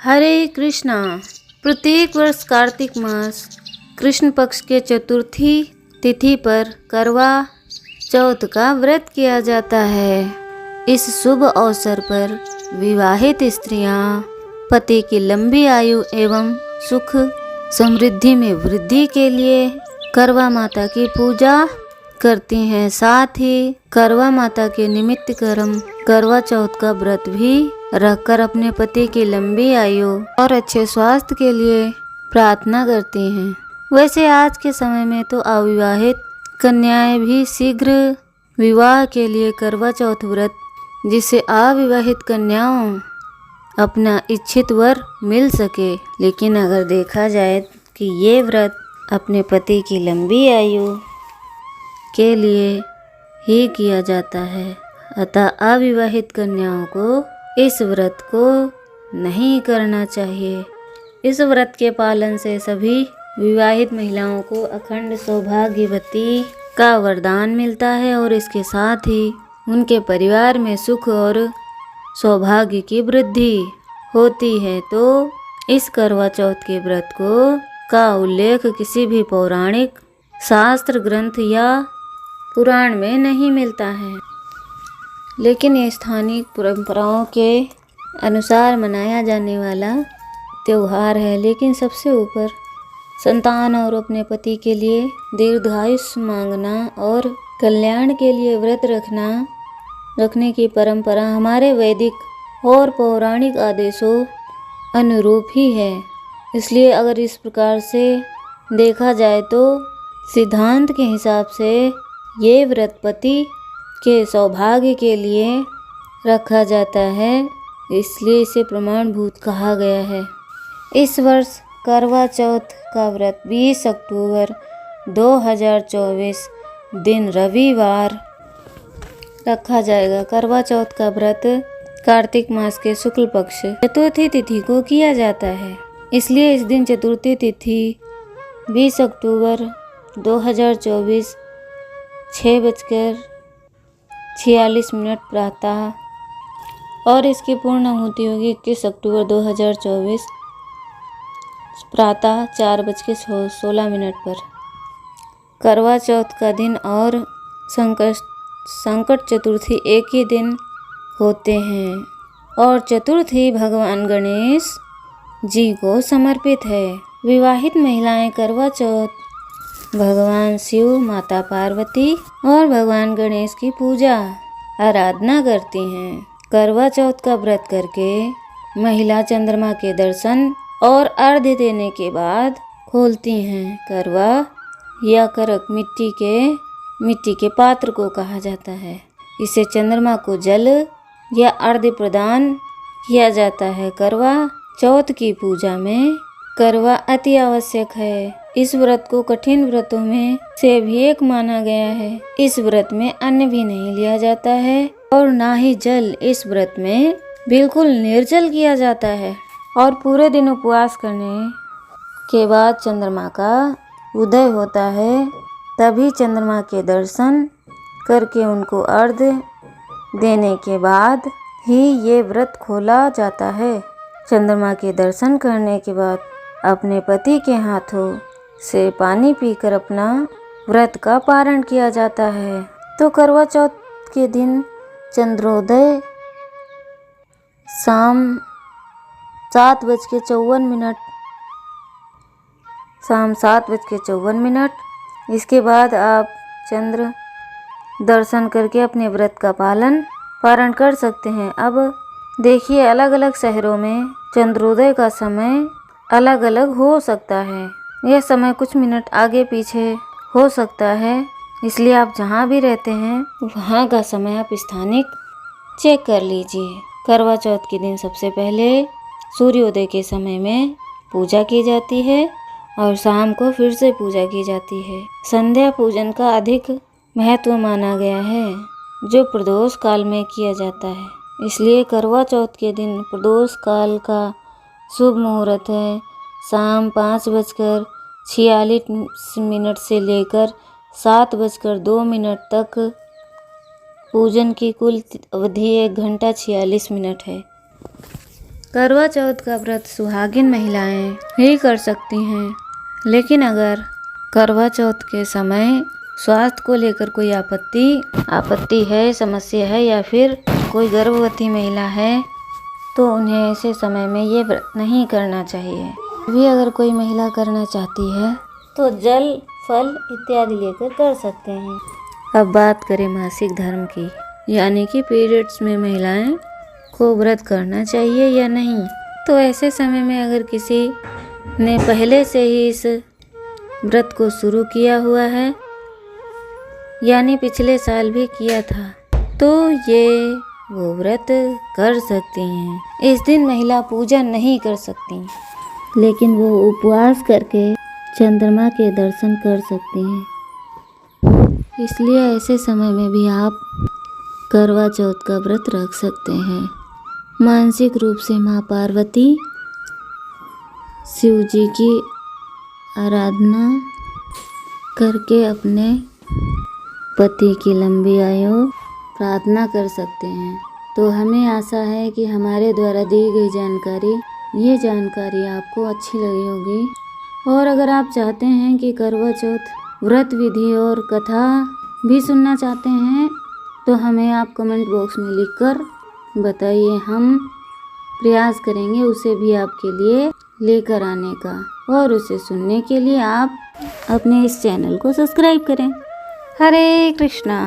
हरे कृष्णा। प्रत्येक वर्ष कार्तिक मास कृष्ण पक्ष के चतुर्थी तिथि पर करवा चौथ का व्रत किया जाता है। इस शुभ अवसर पर विवाहित स्त्रियां पति की लंबी आयु एवं सुख समृद्धि में वृद्धि के लिए करवा माता की पूजा करती हैं। साथ ही करवा माता के निमित्त कर्म करवा चौथ का व्रत भी रखकर अपने पति की लंबी आयु और अच्छे स्वास्थ्य के लिए प्रार्थना करती हैं। वैसे आज के समय में तो अविवाहित कन्याएं भी शीघ्र विवाह के लिए करवा चौथ व्रत, जिससे अविवाहित कन्याओं अपना इच्छित वर मिल सके। लेकिन अगर देखा जाए कि ये व्रत अपने पति की लंबी आयु के लिए ही किया जाता है, अतः अविवाहित कन्याओं को इस व्रत को नहीं करना चाहिए। इस व्रत के पालन से सभी विवाहित महिलाओं को अखंड सौभाग्यवती का वरदान मिलता है और इसके साथ ही उनके परिवार में सुख और सौभाग्य की वृद्धि होती है। तो इस करवा चौथ के व्रत का उल्लेख किसी भी पौराणिक शास्त्र ग्रंथ या पुराण में नहीं मिलता है, लेकिन ये स्थानीय परंपराओं के अनुसार मनाया जाने वाला त्यौहार है। लेकिन सबसे ऊपर संतान और अपने पति के लिए दीर्घायुष्य मांगना और कल्याण के लिए व्रत रखने की परंपरा हमारे वैदिक और पौराणिक आदेशों अनुरूप ही है। इसलिए अगर इस प्रकार से देखा जाए तो सिद्धांत के हिसाब से ये व्रत पति के सौभाग्य के लिए रखा जाता है, इसलिए इसे प्रमाणभूत कहा गया है। इस वर्ष करवा चौथ का व्रत 20 अक्टूबर 2024 दिन रविवार रखा जाएगा। करवा चौथ का व्रत कार्तिक मास के शुक्ल पक्ष चतुर्थी तिथि को किया जाता है, इसलिए इस दिन चतुर्थी तिथि 20 अक्टूबर 2024 6:46 प्रातः और इसकी पूर्ण आहुति होगी 21 अक्टूबर 2024 प्रातः 4:16 पर। करवा चौथ का दिन और संकट चतुर्थी एक ही दिन होते हैं और चतुर्थी भगवान गणेश जी को समर्पित है। विवाहित महिलाएं करवा चौथ भगवान शिव, माता पार्वती और भगवान गणेश की पूजा आराधना करती हैं। करवा चौथ का व्रत करके महिला चंद्रमा के दर्शन और अर्घ्य देने के बाद खोलती हैं। करवा या करक मिट्टी के पात्र को कहा जाता है। इसे चंद्रमा को जल या अर्घ्य प्रदान किया जाता है। करवा चौथ की पूजा में करवा अति आवश्यक है। इस व्रत को कठिन व्रतों में से भी एक माना गया है। इस व्रत में अन्न भी नहीं लिया जाता है और ना ही जल। इस व्रत में बिल्कुल निर्जल किया जाता है और पूरे दिन उपवास करने के बाद चंद्रमा का उदय होता है, तभी चंद्रमा के दर्शन करके उनको अर्घ्य देने के बाद ही ये व्रत खोला जाता है। चंद्रमा के दर्शन करने के बाद अपने पति के हाथों से पानी पीकर अपना व्रत का पारण किया जाता है। तो करवा चौथ के दिन चंद्रोदय शाम 7:54 इसके बाद आप चंद्र दर्शन करके अपने व्रत का पारण कर सकते हैं। अब देखिए, अलग अलग शहरों में चंद्रोदय का समय अलग अलग हो सकता है। यह समय कुछ मिनट आगे पीछे हो सकता है, इसलिए आप जहाँ भी रहते हैं वहाँ का समय आप स्थानिक चेक कर लीजिए। करवा चौथ के दिन सबसे पहले सूर्योदय के समय में पूजा की जाती है और शाम को फिर से पूजा की जाती है। संध्या पूजन का अधिक महत्व माना गया है, जो प्रदोष काल में किया जाता है। इसलिए करवा चौथ के दिन प्रदोष काल का शुभ मुहूर्त है। शाम 5:46 से लेकर 7:02 तक पूजन की कुल अवधि 1 घंटा 46 मिनट है। करवा चौथ का व्रत सुहागिन महिलाएं ही कर सकती हैं, लेकिन अगर करवा चौथ के समय स्वास्थ्य को लेकर कोई आपत्ति है, समस्या है या फिर कोई गर्भवती महिला है तो उन्हें ऐसे समय में ये व्रत नहीं करना चाहिए। भी अगर कोई महिला करना चाहती है तो जल, फल इत्यादि लेकर कर सकते हैं। अब बात करें मासिक धर्म की, यानी कि पीरियड्स में महिलाएं को व्रत करना चाहिए या नहीं। तो ऐसे समय में अगर किसी ने पहले से ही इस व्रत को शुरू किया हुआ है, यानी पिछले साल भी किया था, तो ये वो व्रत कर सकती हैं। इस दिन महिला पूजा नहीं कर सकती, लेकिन वो उपवास करके चंद्रमा के दर्शन कर सकती हैं। इसलिए ऐसे समय में भी आप करवा चौथ का व्रत रख सकते हैं। मानसिक रूप से माँ पार्वती, शिव जी की आराधना करके अपने पति की लंबी आयु प्रार्थना कर सकते हैं। तो हमें आशा है कि हमारे द्वारा दी गई ये जानकारी आपको अच्छी लगी होगी। और अगर आप चाहते हैं कि करवा चौथ व्रत विधि और कथा भी सुनना चाहते हैं तो हमें आप कमेंट बॉक्स में लिखकर बताइए। हम प्रयास करेंगे उसे भी आपके लिए लेकर आने का, और उसे सुनने के लिए आप अपने इस चैनल को सब्सक्राइब करें। हरे कृष्णा।